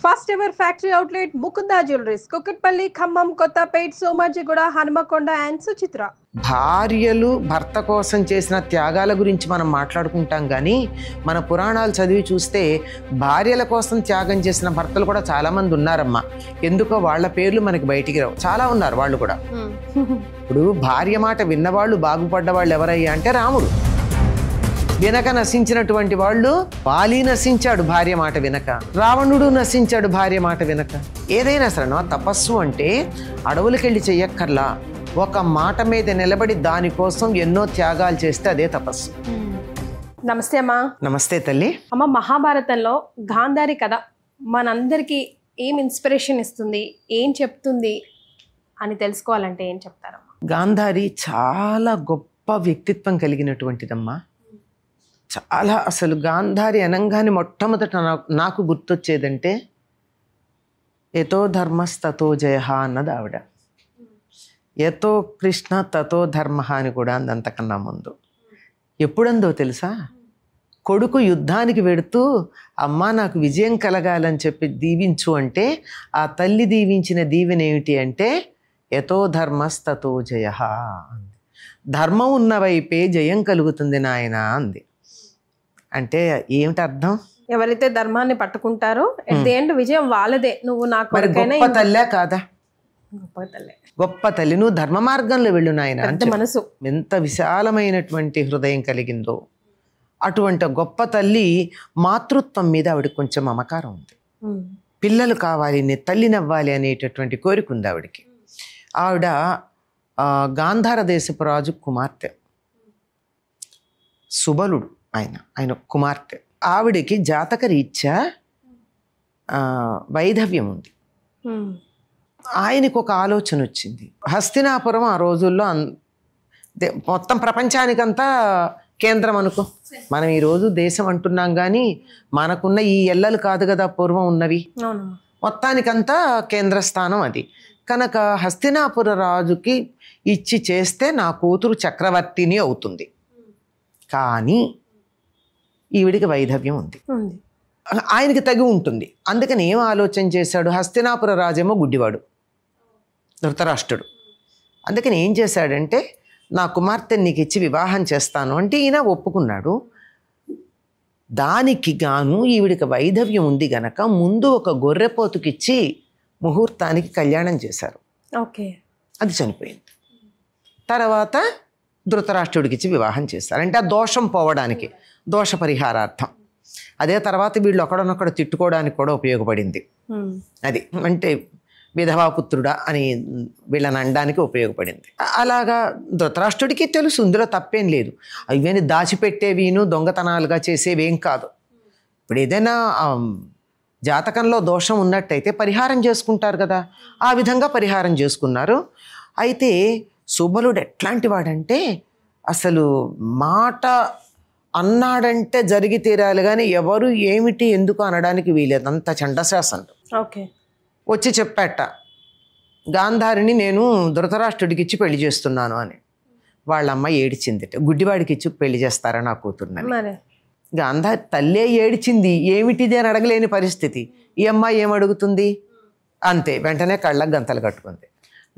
First ever factory outlet Mukunda jewelleries Kukatpally Khammam Kothapet Somajiguda Hanamkonda and Suchitra. భార్యలు భర్త కోసం చేసిన త్యాగాల గురించి మనం మాట్లాడుకుంటాం కానీ మన పురాణాలు చదివి చూస్తే భార్యల కోసం త్యాగం చేసిన భర్తలు కూడా చాలామంది ఉన్నారమ్మా. ఎందుకో వాళ్ళ పేర్లు మనకి బయటికి రావు, చాలా ఉన్నారు వాళ్ళు కూడా. ఇప్పుడు భార్య మాట విన్నవాళ్ళు బాగుపడ్డ వాళ్ళు ఎవరయ్యా అంటే రాముడు. వినక నశించినటువంటి వాళ్ళు, వాలి నశించాడు భార్య మాట వినక, రావణుడు నశించాడు భార్య మాట వినక. ఏదైనా సరే తపస్సు అంటే అడవులకెళ్ళి చెయ్యక్కర్లా, ఒక మాట మీద నిలబడి దానికోసం ఎన్నో త్యాగాలు చేస్తే అదే తపస్సు. నమస్తే అమ్మా. నమస్తే తల్లి. అమ్మ, మహాభారతంలో గాంధారి కథ మనందరికీ ఏం ఇన్స్పిరేషన్ ఇస్తుంది, ఏం చెప్తుంది అని తెలుసుకోవాలంటే ఏం చెప్తారమ్మా? గాంధారి చాలా గొప్ప వ్యక్తిత్వం కలిగినటువంటిదమ్మా. చాలా అసలు గాంధారి అనంగానే మొట్టమొదట నాకు గుర్తొచ్చేదంటే యతో ధర్మస్తతో జయ అన్నది ఆవిడ. యతో కృష్ణ తతో ధర్మ అని కూడా అంది అంతకన్నా ముందు. ఎప్పుడందో తెలుసా? కొడుకు యుద్ధానికి వెడుతూ అమ్మా నాకు విజయం కలగాలని చెప్పి దీవించు అంటే ఆ తల్లి దీవించిన దీవెన ఏమిటి అంటే యతో ధర్మస్తతో జయ అంది. ధర్మం ఉన్న వైపే జయం కలుగుతుంది నాయన అంది. అంటే ఏమిటి అర్థం? ఎవరైతే ధర్మాన్ని పట్టుకుంటారో ఎట్ ది ఎండ్ విజయం వాళ్ళదే. నువ్వు నాకు గొప్ప తల్లే కాదా? గొప్ప తల్లే, గొప్ప తల్లి. నువ్వు ధర్మ మార్గంలో వెళ్ళు నాయన అంటే మనసు ఎంత విశాలమైనటువంటి హృదయం కలిగిందో. అటువంటి గొప్ప తల్లి మాతృత్వం మీద ఆవిడకి కొంచెం మమకారం ఉంది. పిల్లలు కావాలి, తల్లినవ్వాలి అనేటటువంటి కోరిక ఉంది ఆవిడకి. ఆవిడ గాంధార దేశపు రాజు కుమార్తె, సుబలుడు ఆయన కుమార్తె. ఆవిడికి జాతక రీత్యా వైధవ్యం ఉంది. ఆయనకు ఒక ఆలోచన వచ్చింది. హస్తినాపురం ఆ రోజుల్లో మొత్తం ప్రపంచానికంతా కేంద్రం అనుకో. మనం ఈరోజు దేశం అంటున్నాం కానీ మనకున్న ఈ ఎల్లలు కాదు కదా పూర్వం ఉన్నవి. మొత్తానికంతా కేంద్రస్థానం అది. కనుక హస్తినాపుర రాజుకి ఇచ్చి చేస్తే నా కూతురు చక్రవర్తిని అవుతుంది. కానీ ఈవిడికి వైధవ్యం ఉంది, ఆయనకి తగి ఉంటుంది. అందుకని ఏం ఆలోచన చేశాడు? హస్తినాపుర రాజేమో గుడ్డివాడు, ధృతరాష్ట్రుడు. అందుకని ఏం చేశాడంటే నా కుమార్తెని నీకు ఇచ్చి వివాహం చేస్తాను అంటే ఈయన ఒప్పుకున్నాడు. దానికి గాను ఈవిడికి వైధవ్యం ఉంది గనక ముందు ఒక గొర్రెపోతుకిచ్చి ముహూర్తానికి కళ్యాణం చేశారు. ఓకే, అది చనిపోయింది. తర్వాత ధృతరాష్ట్రుడికి ఇచ్చి వివాహం చేశారు. అంటే ఆ దోషం పోవడానికి, దోష పరిహారార్థం. అదే తర్వాత వీళ్ళు ఒకడనొకడు తిట్టుకోవడానికి కూడా ఉపయోగపడింది. అది అంటే విధవాపుత్రుడా అని వీళ్ళని అనడానికి ఉపయోగపడింది. అలాగా ధృతరాష్ట్రుడికి తెలుసు ఇందులో తప్పేం లేదు. ఇవన్నీ దాచిపెట్టేవిను దొంగతనాలుగా చేసేవేం కాదు. ఇప్పుడు ఏదైనా జాతకంలో దోషం ఉన్నట్టయితే పరిహారం చేసుకుంటారు కదా, ఆ విధంగా పరిహారం చేసుకున్నారు. అయితే సుబలుడు ఎట్లాంటి వాడంటే అసలు మాట అన్నాడంటే జరిగి తీరాలి కానీ ఎవరు ఏమిటి ఎందుకు అనడానికి వీలేదు. అంత చండశాసనుడు. ఓకే, వచ్చి చెప్పాట గాంధారిని నేను ధృతరాష్ట్రుడికి ఇచ్చి పెళ్లి చేస్తున్నాను అని. వాళ్ళమ్మ ఏడిచిందిట, గుడ్డివాడికి ఇచ్చి పెళ్లి చేస్తారా నా కూతుర్నని. గాంధారి తల్లే ఏడిచింది, ఏమిటిది అని అడగలేని పరిస్థితి. ఈ అమ్మాయి ఏమడుగుతుంది? అంతే, వెంటనే కళ్ళకు గంతలు కట్టుకుంది.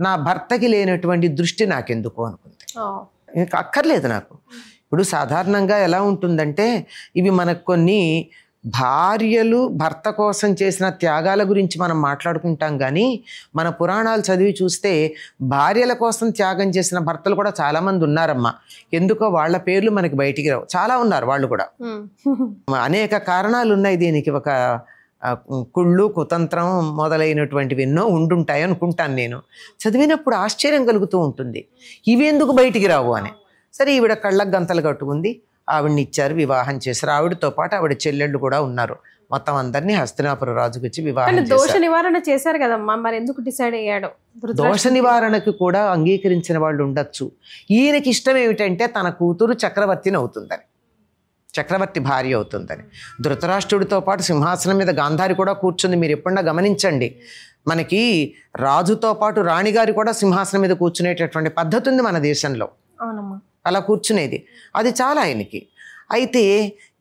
నా భర్తకి లేనటువంటి దృష్టి నాకెందుకు అనుకుంది. ఇంకా అక్కర్లేదు నాకు. ఇప్పుడు సాధారణంగా ఎలా ఉంటుందంటే ఇవి మనకు కొన్ని భార్యలు భర్త కోసం చేసిన త్యాగాల గురించి మనం మాట్లాడుకుంటాం కానీ మన పురాణాలు చదివి చూస్తే భార్యల కోసం త్యాగం చేసిన భర్తలు కూడా చాలామంది ఉన్నారమ్మా. ఎందుకో వాళ్ళ పేర్లు మనకి బయటికి రావు, చాలా ఉన్నారు వాళ్ళు కూడా. అనేక కారణాలు ఉన్నాయి దీనికి. ఒక కుళ్ళు కుతంత్రం మొదలైనటువంటివి ఎన్నో ఉండుంటాయి అనుకుంటాను నేను. చదివినప్పుడు ఆశ్చర్యం కలుగుతూ ఉంటుంది, ఇవి ఎందుకు బయటికి రావు అని. సరే, ఈవిడ కళ్ళకు గంతలు కట్టుకుంది, ఆవిడని ఇచ్చారు, వివాహం చేశారు. ఆవిడతో పాటు ఆవిడ చెల్లెళ్ళు కూడా ఉన్నారు. మొత్తం అందరినీ హస్తినాపుర రాజుకి ఇచ్చి వివాహం చేశారు. దోష నివారణ చేశారు కదమ్మా, మరి ఎందుకు డిసైడ్ అయ్యాడు? దోష నివారణకు కూడా అంగీకరించిన వాళ్ళు ఉండొచ్చు. ఈయనకి ఇష్టం ఏమిటంటే తన కూతురు చక్రవర్తిని అవుతుందని, చక్రవర్తి భార్య అవుతుందని. ధృతరాష్ట్రుడితో పాటు సింహాసనం మీద గాంధారి కూడా కూర్చుంది. మీరు ఎప్పుడన్నా గమనించండి, మనకి రాజుతో పాటు రాణిగారి కూడా సింహాసనం మీద కూర్చునేటటువంటి పద్ధతి ఉంది మన దేశంలో. అవునమ్మా, అలా కూర్చునేది. అది చాలా ఆయనకి. అయితే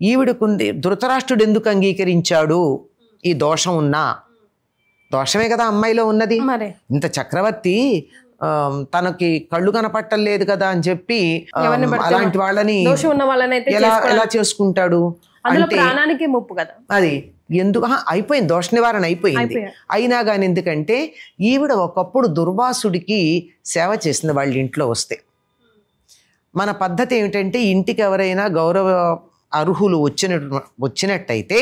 ఈవిడకుంది ధృతరాష్ట్రుడు ఎందుకు అంగీకరించాడు ఈ దోషం ఉన్నా, దోషమే కదా అమ్మాయిలో ఉన్నది. మరి ఇంత చక్రవర్తి తనకి కళ్ళు కనపట్టలేదు కదా అని చెప్పి అలాంటి వాళ్ళని దోషం ఉన్న వాళ్ళని అయితే ఎలా చేసుకుంటాడు అందులో ప్రాణానికి ముప్పు కదా. అది ఎందుకు అయిపోయింది, దోష నివారణ అయిపోయింది. అయినా కానీ ఎందుకంటే ఈవిడ ఒకప్పుడు దుర్వాసుడికి సేవ చేసింది వాళ్ళ ఇంట్లో వస్తే. మన పద్ధతి ఏమిటంటే ఇంటికి ఎవరైనా గౌరవ అర్హులు వచ్చినట్టయితే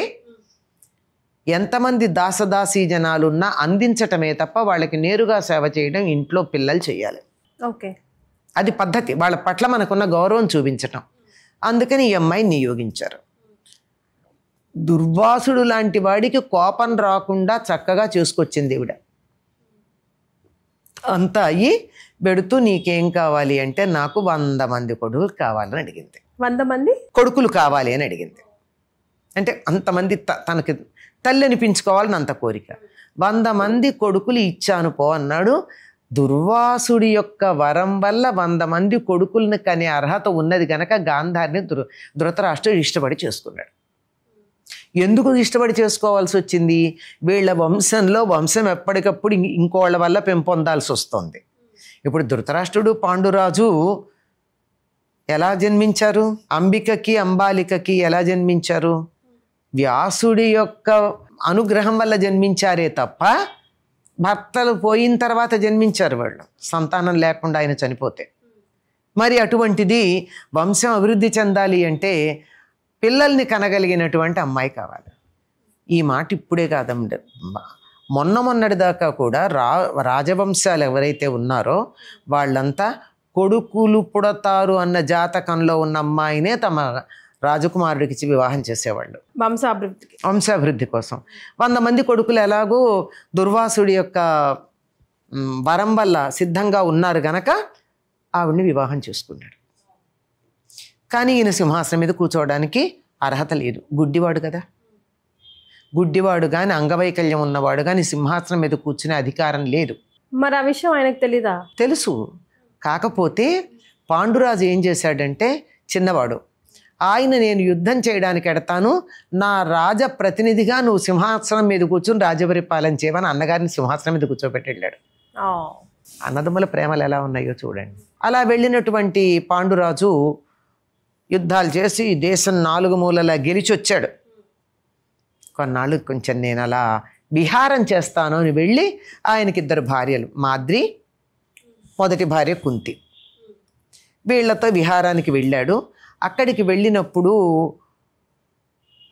ఎంతమంది దాసదాసీ జనాలున్నా అందించటమే తప్ప వాళ్ళకి నేరుగా సేవ చేయడం ఇంట్లో పిల్లలు చేయాలి. ఓకే, అది పద్ధతి, వాళ్ళ పట్ల మనకున్న గౌరవం చూపించటం. అందుకని ఈ అమ్మాయిని నియోగించారు. దుర్వాసుడు లాంటి వాడికి కోపం రాకుండా చక్కగా చేసుకొచ్చింది ఈవిడ. అంతా అయ్యి పెడుతూ నీకేం కావాలి అంటే నాకు 100 మంది కొడుకులు కావాలని అడిగింది. 100 మంది కొడుకులు కావాలి అని అడిగింది. అంటే అంతమంది తనకి తల్లి అనిపించుకోవాలని అంత కోరిక. 100 మంది కొడుకులు ఇచ్చాను పో అన్నాడు. దుర్వాసుడి యొక్క వరం వల్ల 100 మంది కొడుకులను కనే అర్హత ఉన్నది కనుక గాంధారిని ధృతరాష్ట్రుడు ఇష్టపడి చేసుకున్నాడు. ఎందుకు ఇష్టపడి చేసుకోవాల్సి వచ్చింది? వీళ్ళ వంశం ఎప్పటికప్పుడు ఇంకోళ్ళ వల్ల పెంపొందాల్సి వస్తుంది. ఇప్పుడు ధృతరాష్ట్రుడు పాండురాజు ఎలా జన్మించారు? అంబికకి అంబాలికకి ఎలా జన్మించారు? వ్యాసుడి యొక్క అనుగ్రహం వల్ల జన్మించారే తప్ప భర్తలు పోయిన తర్వాత జన్మించారు వాళ్ళు, సంతానం లేకుండా ఆయన చనిపోతే. మరి అటువంటిది వంశం అభివృద్ధి చెందాలి అంటే పిల్లల్ని కనగలిగినటువంటి అమ్మాయి కావాలి. ఈ మాట ఇప్పుడే కాదండి, మొన్నటి దాకా కూడా రాజవంశాలు ఎవరైతే ఉన్నారో వాళ్ళంతా కొడుకులు పుడతారు అన్న జాతకంలో ఉన్న అమ్మాయినే తమ రాజకుమారుడికి ఇచ్చి వివాహం చేసేవాళ్ళు, వంశాభివృద్ధి కోసం. 100 మంది కొడుకులు ఎలాగో దుర్వాసుడి యొక్క వరం వల్ల సిద్ధంగా ఉన్నారు గనక ఆవిడ్ని వివాహం చేసుకున్నాడు. కానీ ఈయన సింహాసనం మీద కూర్చోవడానికి అర్హత లేదు, గుడ్డివాడు కదా. గుడ్డివాడు కానీ అంగవైకల్యం ఉన్నవాడు కానీ సింహాసనం మీద కూర్చునే అధికారం లేదు. మరి ఆ విషయం ఆయనకు తెలీదా? తెలుసు. కాకపోతే పాండురాజు ఏం చేశాడంటే, చిన్నవాడు, ఆయన నేను యుద్ధం చేయడానికి ఎడతాను, నా రాజప్రతినిధిగా నువ్వు సింహాసనం మీద కూర్చుని రాజపరిపాలన చేయమని అన్నగారిని సింహాసనం మీద కూర్చోబెట్టి వెళ్ళాడు. అన్నదమ్ముల ప్రేమలు ఎలా ఉన్నాయో చూడండి. అలా వెళ్ళినటువంటి పాండురాజు యుద్ధాలు చేసి దేశం 4 మూలలా గెలిచి వచ్చాడు. కొన్నాళ్ళు కొంచెం నేను అలా విహారం చేస్తాను అని వెళ్ళి ఆయనకి 2 భార్యలు, మాద్రి, మొదటి భార్య కుంతి, వీళ్లతో విహారానికి వెళ్ళాడు. అక్కడికి వెళ్ళినప్పుడు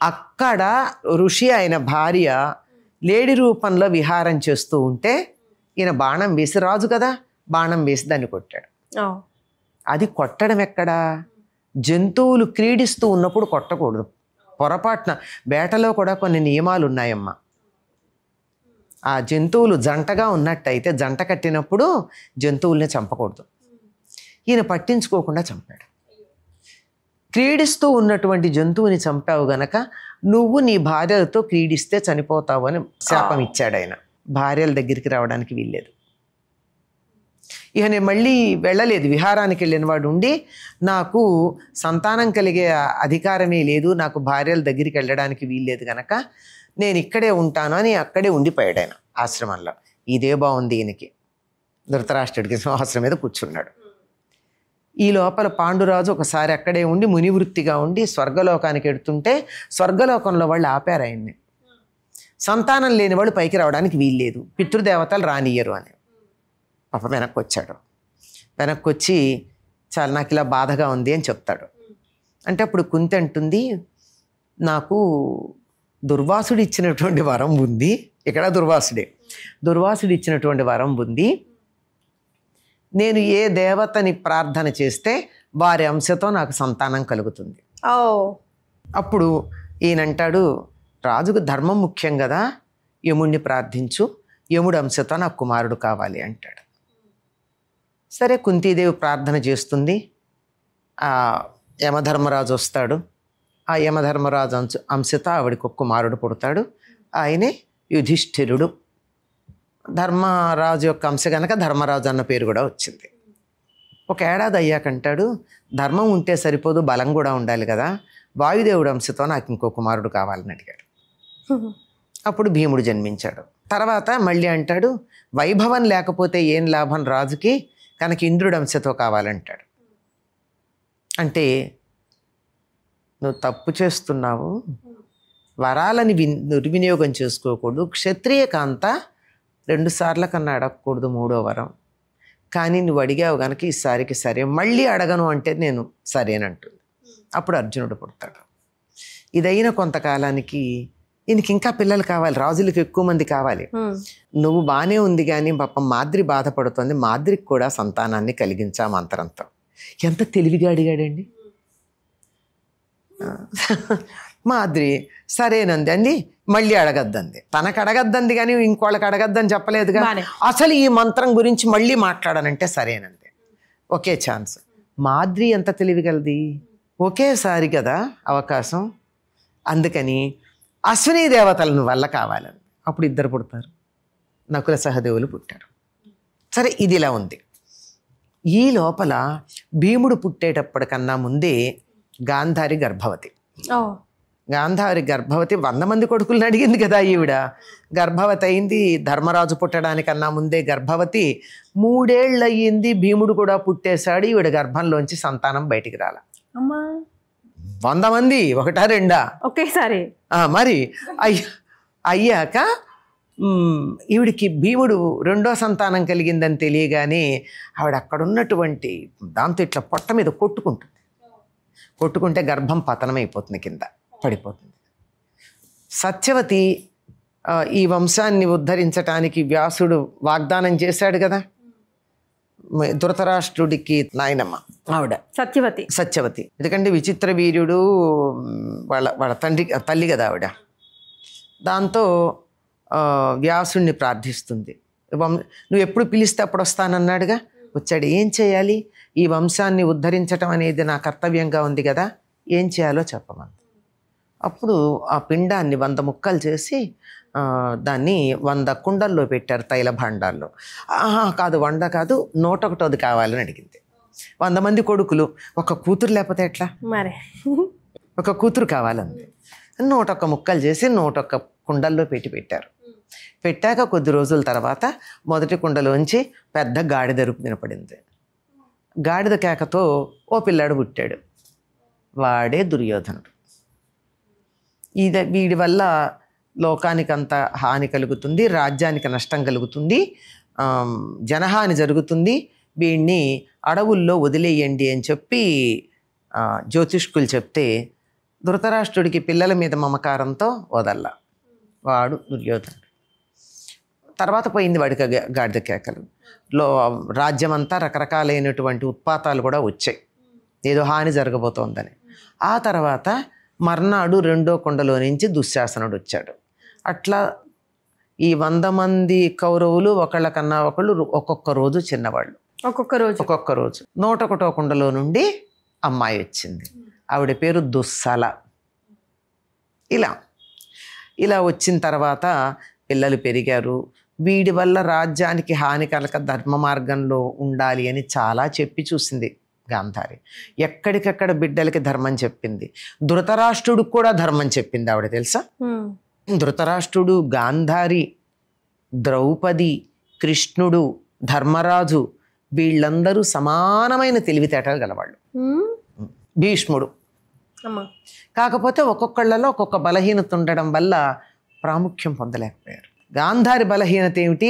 అక్కడ ఋషి అయిన భార్య లేడి రూపంలో విహారం చేస్తూ ఉంటే ఈయన బాణం వేసి, రాజు కదా, బాణం వేసి దాన్ని కొట్టాడు. అది కొట్టడం ఎక్కడా? జంతువులు క్రీడిస్తూ ఉన్నప్పుడు కొట్టకూడదు. పొరపాటున వేటలో కూడా కొన్ని నియమాలు ఉన్నాయమ్మా. ఆ జంతువులు జంటగా ఉన్నట్టయితే జంట కట్టినప్పుడు జంతువుల్ని చంపకూడదు. ఈయన పట్టించుకోకుండా చంపాడు. క్రీడిస్తూ ఉన్నటువంటి జంతువుని చంపావు గనక నువ్వు నీ భార్యలతో క్రీడిస్తే చనిపోతావు అని శాపం ఇచ్చాడు ఆయన. భార్యల దగ్గరికి రావడానికి వీల్లేదు. ఇక నేను మళ్ళీ వెళ్ళలేదు. విహారానికి వెళ్ళిన వాడు ఉండి నాకు సంతానం కలిగే అధికారమే లేదు, నాకు భార్యల దగ్గరికి వెళ్ళడానికి వీల్లేదు కనుక నేను ఇక్కడే ఉంటాను అని అక్కడే ఉండిపోయాడు ఆయన ఆశ్రమంలో. ఇదే బాగుంది ఈయనకి. ధృతరాష్ట్రుడికి సింహాసనం మీద కూర్చున్నాడు. ఈ లోపల పాండురాజు ఒకసారి అక్కడే ఉండి మునివృత్తిగా ఉండి స్వర్గలోకానికి ఎడుతుంటే స్వర్గలోకంలో వాళ్ళు ఆపారు ఆయన్ని. సంతానం లేని వాళ్ళు పైకి రావడానికి వీల్లేదు, పితృదేవతలు రానియ్యరు అని. పాప వెనక్కి వచ్చాడు. వెనక్కి వచ్చి చాలా నాకు ఇలా బాధగా ఉంది అని చెప్తాడు. అంటే అప్పుడు కుంతి అంటుంది, నాకు దుర్వాసుడు ఇచ్చినటువంటి వరం ఉంది. ఇక్కడ దుర్వాసుడు ఇచ్చినటువంటి వరం ఉంది. నేను ఏ దేవతని ప్రార్థన చేస్తే వారి అంశతో నాకు సంతానం కలుగుతుంది. అప్పుడు ఈయనంటాడు, రాజుకు ధర్మం ముఖ్యం కదా, యముడిని ప్రార్థించు, యముడి అంశతో నాకు కుమారుడు కావాలి అంటాడు. సరే, కుంతీదేవి ప్రార్థన చేస్తుంది. ఆ యమధర్మరాజు వస్తాడు. ఆ యమధర్మరాజు అంశతో ఆవిడికి ఒక కుమారుడు పుడతాడు. ఆయనే యుధిష్ఠిరుడు. ధర్మరాజు యొక్క అంశ కనుక ధర్మరాజు అన్న పేరు కూడా వచ్చింది. 1 ఏడాది అయ్యాకంటాడు, ధర్మం ఉంటే సరిపోదు, బలం కూడా ఉండాలి కదా, వాయుదేవుడు అంశతో నాకు ఇంకో కుమారుడు కావాలని అడిగాడు. అప్పుడు భీముడు జన్మించాడు. తర్వాత మళ్ళీ అంటాడు, వైభవం లేకపోతే ఏం లాభం రాజుకి, కనుక ఇంద్రుడి అంశతో కావాలంటాడు. అంటే నువ్వు తప్పు చేస్తున్నావు, వరాలని దుర్వినియోగం చేసుకోకూడదు, క్షత్రియ కాంత 2 సార్ల కన్నా అడగకూడదు 3వ వరం, కానీ నువ్వు అడిగావు కనుక ఈసారికి సరే, మళ్ళీ అడగను అంటే నేను సరేనంటుంది. అప్పుడు అర్జునుడు పుడతాడు. ఇదైన కొంతకాలానికి ఈయనకి ఇంకా పిల్లలు కావాలి, రాజులకు ఎక్కువ మంది కావాలి. నువ్వు బాగానే ఉంది కానీ పాపం మాద్రి బాధపడుతుంది, మాద్రికి కూడా సంతానాన్ని కలిగించా మంత్రంతో. ఎంత తెలివిగా అడిగాడండి మాద్రి. సరేనంది అండి, మళ్ళీ అడగద్దంది. తనకు అడగద్దంది కానీ ఇంకోళ్ళకి అడగద్దని చెప్పలేదుగా. అసలు ఈ మంత్రం గురించి మళ్ళీ మాట్లాడానంటే సరేనంది. ఒకే ఛాన్స్. మాద్రి ఎంత తెలివిగలది, ఒకేసారి కదా అవకాశం. అందుకని అశ్విని దేవతలను వల్ల కావాలని అప్పుడు 2 పుడతారు. నకుల సహదేవులు పుట్టారు. సరే, ఇది ఇలా ఉంది. ఈ లోపల భీముడు పుట్టేటప్పటికన్నా ముందే గాంధారి గర్భవతి. గాంధారి గర్భవతి 100 మంది కొడుకులను అడిగింది కదా ఈవిడ. గర్భవతి అయింది. ధర్మరాజు పుట్టడానికన్నా ముందే గర్భవతి. 3 ఏళ్ళు అయ్యింది, భీముడు కూడా పుట్టేశాడు. ఈవిడ గర్భంలోంచి సంతానం బయటికి రాల. 100 మంది, 1 2 ఒకేసారి. మరి అయ్యాక ఈవిడికి భీముడు 2వ సంతానం కలిగిందని తెలియగానే ఆవిడ అక్కడ ఉన్నటువంటి దాంతో ఇట్లా పొట్ట మీద కొట్టుకుంటుంది. కొట్టుకుంటే గర్భం పతనమైపోతుంది, కింద పడిపోతుంది. సత్యవతి ఈ వంశాన్ని ఉద్ధరించటానికి వ్యాసుడు వాగ్దానం చేశాడు కదా, ధృతరాష్ట్రుడికి నాయనమ్మ ఆవిడ సత్యవతి. ఎందుకంటే విచిత్ర వీర్యుడు వాళ్ళ తల్లి కదా ఆవిడ. దాంతో వ్యాసుడిని ప్రార్థిస్తుంది. నువ్వు ఎప్పుడు పిలిస్తే అప్పుడు వస్తానన్నాడుగా, వచ్చాడు. ఏం చేయాలి, ఈ వంశాన్ని ఉద్ధరించటం అనేది నా కర్తవ్యంగా ఉంది కదా, ఏం చేయాలో చెప్పమని. అప్పుడు ఆ పిండాన్ని 100 ముక్కలు చేసి దాన్ని 100 కుండల్లో పెట్టారు, తైల భాండాల్లో. కాదు 100 కాదు, 101ది కావాలని అడిగింది. 100 మంది కొడుకులు, ఒక కూతురు లేకపోతే ఎట్లా, మరి ఒక కూతురు కావాలంది. 101 ముక్కలు చేసి 101 కుండల్లో పెట్టారు. పెట్టాక కొద్ది రోజుల తర్వాత మొదటి కుండలోంచి పెద్ద గాడిద అరుపు వినపడింది. గాడిద కేకతో ఓ పిల్లాడు పుట్టాడు. వాడే దుర్యోధనుడు. వీడి వల్ల లోకానికంత హాని కలుగుతుంది, రాజ్యానికి నష్టం కలుగుతుంది, జనహాని జరుగుతుంది, వీడిని అడవుల్లో వదిలేయండి అని చెప్పి జ్యోతిష్కులు చెప్తే ధృతరాష్ట్రుడికి పిల్లల మీద మమకారంతో వదల్ల. వాడు దుర్యోధనుడు. తర్వాత పోయింది వాడికి గాడిద కేకలు. రాజ్యమంతా రకరకాలైనటువంటి ఉత్పాతాలు కూడా వచ్చాయి, ఏదో హాని జరగబోతోందని. ఆ తర్వాత మర్నాడు 2వ కుండలో నుంచి దుశ్శాసనుడు వచ్చాడు. అట్లా ఈ 100 మంది కౌరవులు ఒకళ్ళకన్నా ఒకళ్ళు ఒక్కొక్క రోజు చిన్నవాళ్ళు, ఒక్కొక్క రోజు. 101వ కుండలో నుండి అమ్మాయి వచ్చింది. ఆవిడ పేరు దుస్సల. ఇలా వచ్చిన తర్వాత పిల్లలు పెరిగారు. వీడి వల్ల రాజ్యానికి హాని కలక ధర్మ మార్గంలో ఉండాలి అని చాలా చెప్పి చూసింది గాంధారి. ఎక్కడికక్కడ బిడ్డలకి ధర్మం చెప్పింది. ధృతరాష్ట్రుడికి కూడా ధర్మం చెప్పింది ఆవిడ, తెలుసా. ధృతరాష్ట్రుడు, గాంధారి, ద్రౌపది, కృష్ణుడు, ధర్మరాజు వీళ్ళందరూ సమానమైన తెలివితేటలు గలవాళ్ళు. భీష్ముడు. కాకపోతే ఒక్కొక్కళ్ళలో ఒక్కొక్క బలహీనత ఉండడం వల్ల ప్రాముఖ్యం పొందలేకపోయారు. గాంధారి బలహీనత ఏమిటి,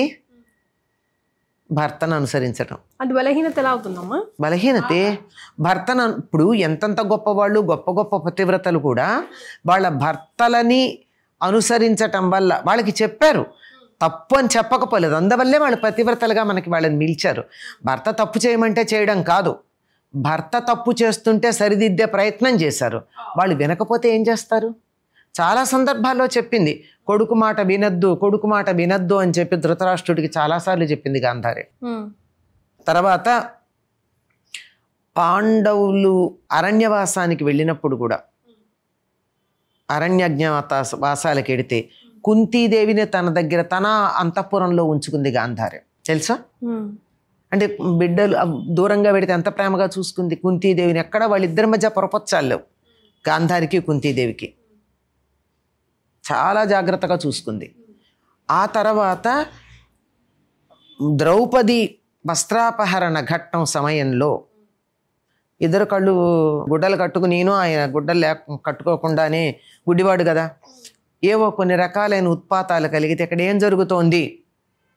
భర్తను అనుసరించడం. అది బలహీనత ఎలా అవుతుందమ్మా? బలహీనతే భర్తను. ఇప్పుడు ఎంతంత గొప్పవాళ్ళు, గొప్ప గొప్ప పతివ్రతలు కూడా వాళ్ళ భర్తలని అనుసరించటం వల్ల, వాళ్ళకి చెప్పారు తప్పు అని చెప్పకపోలేదు, అందువల్లే వాళ్ళు పతివ్రతలుగా మనకి వాళ్ళని నిలిచారు. భర్త తప్పు చేయమంటే చేయడం కాదు, భర్త తప్పు చేస్తుంటే సరిదిద్దే ప్రయత్నం చేశారు. వాళ్ళు వినకపోతే ఏం చేస్తారు? చాలా సందర్భాల్లో చెప్పింది, కొడుకు మాట వినద్దు అని చెప్పి ధృతరాష్ట్రుడికి చాలాసార్లు చెప్పింది గాంధారి. తర్వాత పాండవులు అరణ్యవాసానికి వెళ్ళినప్పుడు కూడా, అరణ్యజ్ఞవాసాలకు వెడితే కుంతీదేవిని తన దగ్గర తన అంతఃపురంలో ఉంచుకుంది గాంధారి, తెలుసా. అంటే బిడ్డలు దూరంగా పెడితే ఎంత ప్రేమగా చూసుకుంది కుంతీదేవిని. ఎక్కడ వాళ్ళిద్దరి మధ్య పొరపచ్చాలు లేవు, గాంధారికి కుంతీదేవికి. చాలా జాగ్రత్తగా చూసుకుంది. ఆ తర్వాత ద్రౌపది వస్త్రాపహరణ ఘట్టం సమయంలో ఇద్దరు కళ్ళు గుడ్డలు కట్టుకుని, నేను ఆయన గుడ్డలు కట్టుకోకుండానే గుడ్డివాడు కదా, ఏవో కొన్ని రకాలైన ఉత్పాతాలు కలిగితే ఇక్కడ ఏం జరుగుతోంది,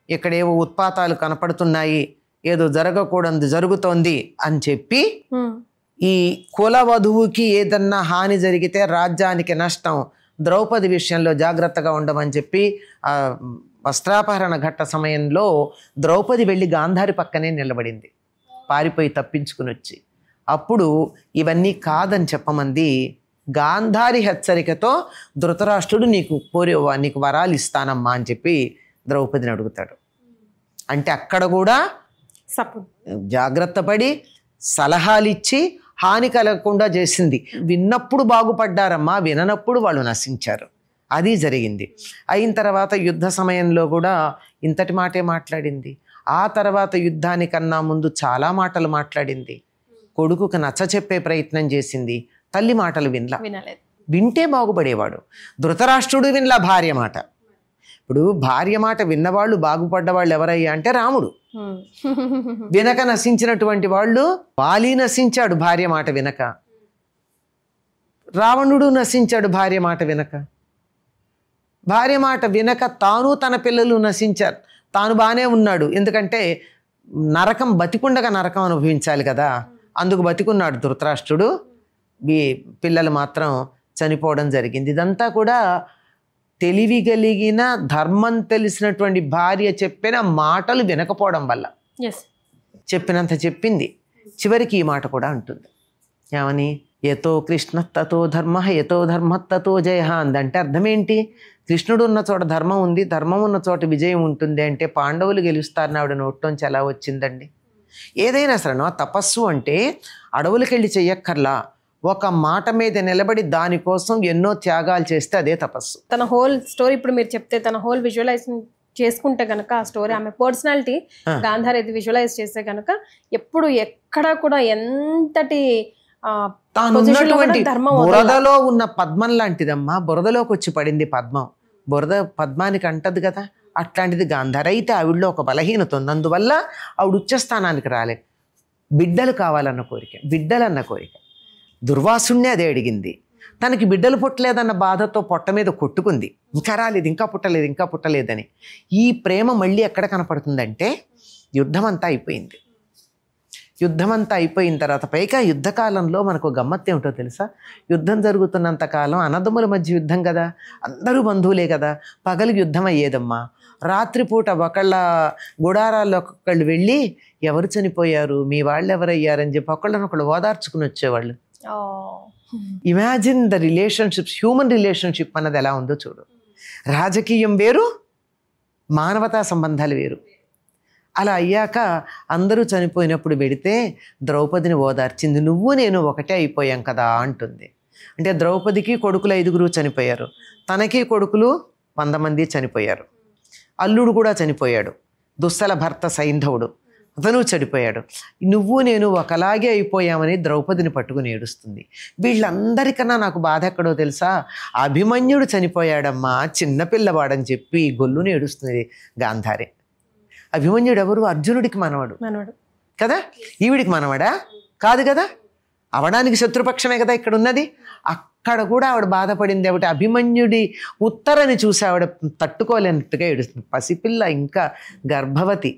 ఇక్కడేవో ఉత్పాతాలు కనపడుతున్నాయి, ఏదో జరగకూడదు జరుగుతోంది అని చెప్పి ఈ కుల వధువుకి ఏదన్నా హాని జరిగితే రాజ్యానికి నష్టం, ద్రౌపది విషయంలో జాగ్రత్తగా ఉండమని చెప్పి ఆ వస్త్రాపహరణ ఘట్ట సమయంలో ద్రౌపది వెళ్ళి గాంధారి పక్కనే నిలబడింది, పారిపోయి తప్పించుకుని వచ్చి. అప్పుడు ఇవన్నీ కాదని చెప్పమంది. గాంధారి హెచ్చరికతో ధృతరాష్ట్రుడు నీకు వరాలు ఇస్తానమ్మా అని చెప్పి ద్రౌపదిని అడుగుతాడు. అంటే అక్కడ కూడా జాగ్రత్త పడి సలహాలు ఇచ్చి హాని కలగకుండా చేసింది. విన్నప్పుడు బాగుపడ్డారమ్మా, విననప్పుడు వాళ్ళు నశించారు. అది జరిగింది. అయిన తర్వాత యుద్ధ సమయంలో కూడా ఇంతటి మాటే మాట్లాడింది. ఆ తర్వాత యుద్ధానికన్నా ముందు చాలా మాటలు మాట్లాడింది. కొడుకుకు నచ్చ చెప్పే ప్రయత్నం చేసింది. తల్లి మాటలు వినలేదు. వింటే బాగుపడేవాడు. ధృతరాష్ట్రుడు వినలా భార్య మాట. ఇప్పుడు భార్య మాట విన్నవాళ్ళు బాగుపడ్డవాళ్ళు ఎవరయ్యా అంటే రాముడు. వినక నశించినటువంటి వాళ్ళు, వాలి నశించాడు భార్య మాట వినక, రావణుడు నశించాడు భార్య మాట వినక. భార్య మాట వినక తాను తన పిల్లలు నశించారు. తాను బాగానే ఉన్నాడు, ఎందుకంటే నరకం బతికుండగా నరకం అనుభవించాలి కదా, అందుకు బతికున్నాడు ధృతరాష్ట్రుడు. పిల్లలు మాత్రం చనిపోవడం జరిగింది. ఇదంతా కూడా తెలివి కలిగిన ధర్మం తెలిసినటువంటి భార్య చెప్పిన మాటలు వినకపోవడం వల్ల. చెప్పినంత చెప్పింది. చివరికి ఈ మాట కూడా అంటుంది, ఏమని, యతో కృష్ణ తతో ధర్మ, యతో ధర్మ తతో జయ అందంటే అర్థం ఏంటి? కృష్ణుడు ఉన్న చోట ధర్మం ఉంది, ధర్మం ఉన్న చోట విజయం ఉంటుంది అంటే పాండవులు గెలుస్తారని ఆవిడ నోట్లోంచి ఎలా వచ్చిందండి? ఏదైనా సరే తపస్సు అంటే అడవులకెళ్ళి చెయ్యక్కర్లా, ఒక మాట మీద నిలబడి దానికోసం ఎన్నో త్యాగాలు చేస్తే అదే తపస్సు. తన హోల్ స్టోరీ ఇప్పుడు మీరు చెప్తే తన హోల్ విజువలైజింగ్ చేసుకుంటే కనుక ఆ స్టోరీ, ఆమె పర్సనాలిటీ గాంధారి ఇది విజువలైజ్ చేస్తే కనుక ఎప్పుడు ఎక్కడ కూడా ఎంతటి బురదలో ఉన్న పద్మం లాంటిదమ్మా. బురదలోకి వచ్చి పడింది పద్మం, బురద పద్మానికి అంటది కదా, అట్లాంటిది గాంధారి. అయితే ఆవిడలో ఒక బలహీనత ఉంది, అందువల్ల ఆవిడ ఉచ్చస్థానానికి రాలే. బిడ్డలు కావాలన్న కోరిక, బిడ్డలన్న కోరిక. దుర్వాసుణ్ణి అదే అడిగింది. తనకి బిడ్డలు పుట్టలేదన్న బాధతో పొట్ట మీద కొట్టుకుంది, ఇంకా రాలేదు, ఇంకా పుట్టలేదు, ఇంకా పుట్టలేదని. ఈ ప్రేమ మళ్ళీ ఎక్కడ కనపడుతుందంటే యుద్ధం అంతా అయిపోయింది. యుద్ధం అంతా అయిపోయిన తర్వాత పైగా యుద్ధకాలంలో మనకు గమ్మత్తు ఏమిటో తెలుసా? యుద్ధం జరుగుతున్నంత కాలం అన్నదమ్ముల మధ్య యుద్ధం కదా, అందరూ బంధువులే కదా, పగలు యుద్ధం అయ్యేదమ్మా. రాత్రిపూట ఒకళ్ళ గుడారాల్లో ఒకళ్ళు వెళ్ళి ఎవరు చనిపోయారు, మీ వాళ్ళు ఎవరయ్యారని చెప్పి ఒకళ్ళనొకళ్ళు ఓదార్చుకుని వచ్చేవాళ్ళు. Imagine the relationships, human relationship అన్నది ఎలా ఉందో చూడు. రాజకీయం వేరు, మానవతా సంబంధాలు వేరు. అలా అయ్యాక అందరూ చనిపోయినప్పుడు వెడితే ద్రౌపదిని ఓదార్చింది. నువ్వు నేను ఒకటే అయిపోయాం కదా అంటుంది. అంటే ద్రౌపదికి కొడుకులు 5 చనిపోయారు, తనకి కొడుకులు 100 మంది చనిపోయారు. అల్లుడు కూడా చనిపోయాడు, దుస్సల భర్త సైంధవుడు, అతను చనిపోయాడు. నువ్వు నేను ఒకలాగే అయిపోయామని ద్రౌపదిని పట్టుకుని ఏడుస్తుంది. వీళ్ళందరికన్నా నాకు బాధ ఎక్కడో తెలుసా? అభిమన్యుడు చనిపోయాడమ్మా, చిన్నపిల్లవాడని చెప్పి గొల్లుని ఏడుస్తుంది గాంధారి. అభిమన్యుడు ఎవరు? అర్జునుడికి మనవడు కదా, ఈవిడికి మనవడా కాదు కదా, అవడానికి శత్రుపక్షమే కదా ఇక్కడ ఉన్నది. అక్కడ కూడా ఆవిడ బాధపడింది. ఆవిడ అభిమన్యుడి ఉత్తరని చూసి ఆవిడ తట్టుకోలేనట్టుగా ఏడుస్తుంది. పసిపిల్ల, ఇంకా గర్భవతి,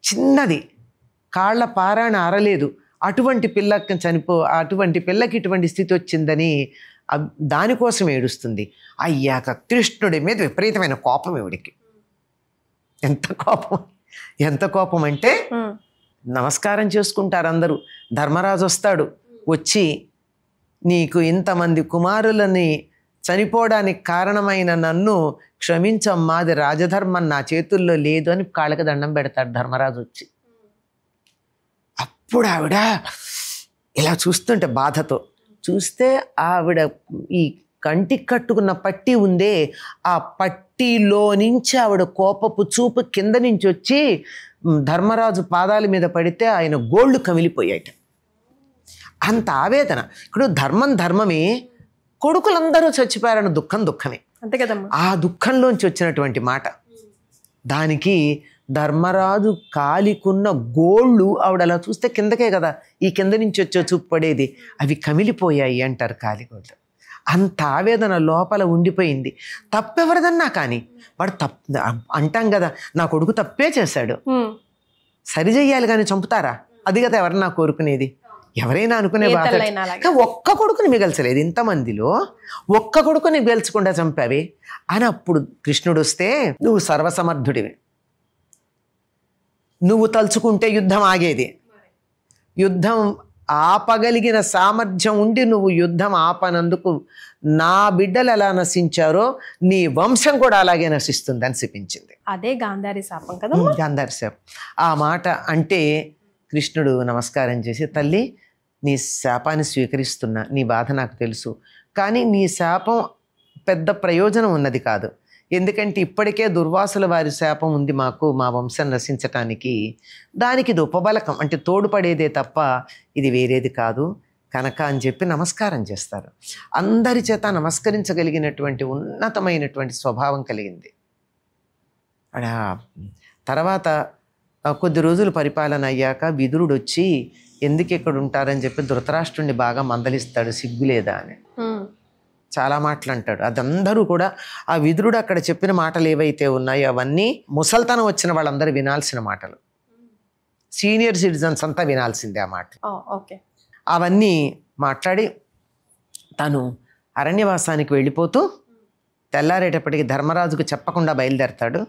చిన్నది, కాళ్ళ పారాణ అరలేదు. అటువంటి పిల్లకి ఇటువంటి స్థితి వచ్చిందని దానికోసం ఏడుస్తుంది. అయ్యాక కృష్ణుడి మీద విపరీతమైన కోపం ఈవిడికి. ఎంత కోపం అంటే నమస్కారం చేసుకుంటారు అందరూ. ధర్మరాజు వస్తాడు, వచ్చి నీకు ఇంతమంది కుమారులని చనిపోవడానికి కారణమైన నన్ను క్షమించమ్మా, అది రాజధర్మం, నా చేతుల్లో లేదు అని కాళ్ళకి దండం పెడతాడు ధర్మరాజు వచ్చి. అప్పుడు ఆవిడ ఇలా చూస్తుంటే బాధతో చూస్తే ఆవిడ ఈ కంటికి కట్టుకున్న పట్టీ ఉందే, ఆ పట్టీలో నుంచి ఆవిడ కోపపు చూపు కింద నుంచి వచ్చి ధర్మరాజు పాదాల మీద పడితే ఆయన గోళ్ళు కమిలిపోయాయట. అంత ఆవేదన. ఇప్పుడు ధర్మమే, కొడుకులందరూ చచ్చిపోయారన్న దుఃఖమే. అంతే కదమ్మా. ఆ దుఃఖంలోంచి వచ్చినటువంటి మాట. దానికి ధర్మరాజు కాలికున్న గోళ్ళు ఆవిడ అలా చూస్తే కిందకే కదా ఈ కింద నుంచి వచ్చే చూపు పడేది, అవి కమిలిపోయాయి అంటారు కాలిగోళ్ళు. అంత ఆవేదన లోపల ఉండిపోయింది. తప్పెవరిదన్నా కానీ వాడు అంటాం కదా, నా కొడుకు తప్పే చేశాడు, సరి చెయ్యాలి కానీ చంపుతారా? అది కదా ఎవరన్నా కోరుకునేది, ఎవరైనా అనుకునే బాధ. ఒక్క కొడుకుని మిగల్చలేదు, ఇంతమందిలో ఒక్క కొడుకుని మిగల్చకుండా చంపావి అని. అప్పుడు కృష్ణుడు వస్తే, నువ్వు సర్వసమర్థుడివి, నువ్వు తలుచుకుంటే యుద్ధం ఆగేది, యుద్ధం ఆపగలిగిన సామర్థ్యం ఉండి నువ్వు యుద్ధం ఆపనందుకు నా బిడ్డలు ఎలా నశించారో నీ వంశం కూడా అలాగే నశిస్తుంది అని శపించింది. అదే గాంధారి శాపం కదా. గాంధారి శాపం. ఆ మాట అంటే కృష్ణుడు నమస్కారం చేసి, తల్లి నీ శాపాన్ని స్వీకరిస్తున్నా, నీ బాధ నాకు తెలుసు, కానీ నీ శాపం పెద్ద ప్రయోజనం ఉన్నది కాదు. ఎందుకంటే ఇప్పటికే దుర్వాసుల వారి శాపం ఉంది మాకు, మా వంశం నశించటానికి. దానికి ఇది ఉపబలకం, అంటే తోడుపడేదే తప్ప ఇది వేరేది కాదు కనుక అని చెప్పి నమస్కారం చేస్తారు. అందరి చేత నమస్కరించగలిగినటువంటి ఉన్నతమైనటువంటి స్వభావం కలిగింది. తర్వాత కొద్ది రోజులు పరిపాలన అయ్యాక విదురుడు వచ్చి ఎందుకు ఇక్కడ ఉంటారని చెప్పి ధృతరాష్ట్రుడిని బాగా మందలిస్తాడు, సిగ్గులేదా అని. చాలా మాటలు అంటాడు. అదందరూ కూడా ఆ విదురుడు అక్కడ చెప్పిన మాటలు ఏవైతే ఉన్నాయో అవన్నీ ముసల్తనం వచ్చిన వాళ్ళందరూ వినాల్సిన మాటలు, సీనియర్ సిటిజన్స్ అంతా వినాల్సిందే ఆ మాటలు. అవన్నీ మాట్లాడి తను అరణ్యవాసానికి వెళ్ళిపోతూ తెల్లారేటప్పటికి ధర్మరాజుకు చెప్పకుండా బయలుదేరతాడు.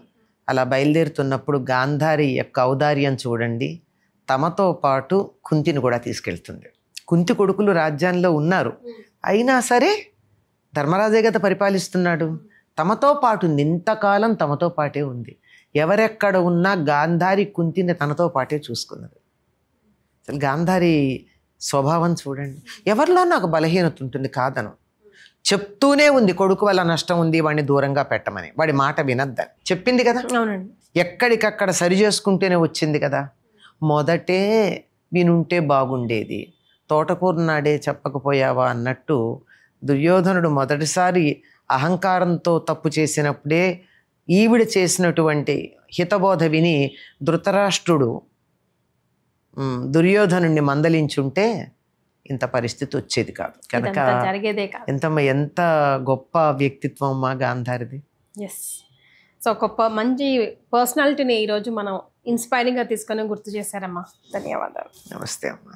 అలా బయలుదేరుతున్నప్పుడు గాంధారి యొక్క ఔదార్యం చూడండి, తమతో పాటు కుంతిని కూడా తీసుకెళ్తుంది. కుంతి కొడుకులు రాజ్యంలో ఉన్నారు, అయినా సరే ధర్మరాజే కదా పరిపాలిస్తున్నాడు, తమతో పాటు ఇంతకాలం తమతో పాటే ఉంది. ఎవరెక్కడ ఉన్నా గాంధారి కుంతిని తనతో పాటే చూసుకున్నది. అసలు గాంధారి స్వభావం చూడండి. ఎవరిలో నాకు బలహీనత ఉంటుంది కాదను, చెప్తూనే ఉంది కొడుకు వల్ల నష్టం ఉంది, వాడిని దూరంగా పెట్టమని. వాడి మాట వినద్దని చెప్పింది కదా. ఎక్కడికక్కడ సరి చేసుకుంటూనే వచ్చింది కదా. మొదటే వినుంటే బాగుండేది, తోటకూర నాడే చెప్పకపోయావా అన్నట్టు దుర్యోధనుడు మొదటిసారి అహంకారంతో తప్పు చేసినప్పుడే ఈవిడ చేసినటువంటి హితబోధ విని ధృతరాష్ట్రుడు దుర్యోధనుడిని మందలించుంటే ఇంత పరిస్థితి వచ్చేది కాదు కనుక ఎంత గొప్ప వ్యక్తిత్వం మా గాంధారిది. సో గొప్ప మంచి పర్సనాలిటీని ఈరోజు మనం ఇన్స్పైరింగ్గా తీసుకొని గుర్తు చేశారమ్మా. ధన్యవాదాలు. నమస్తే అమ్మా.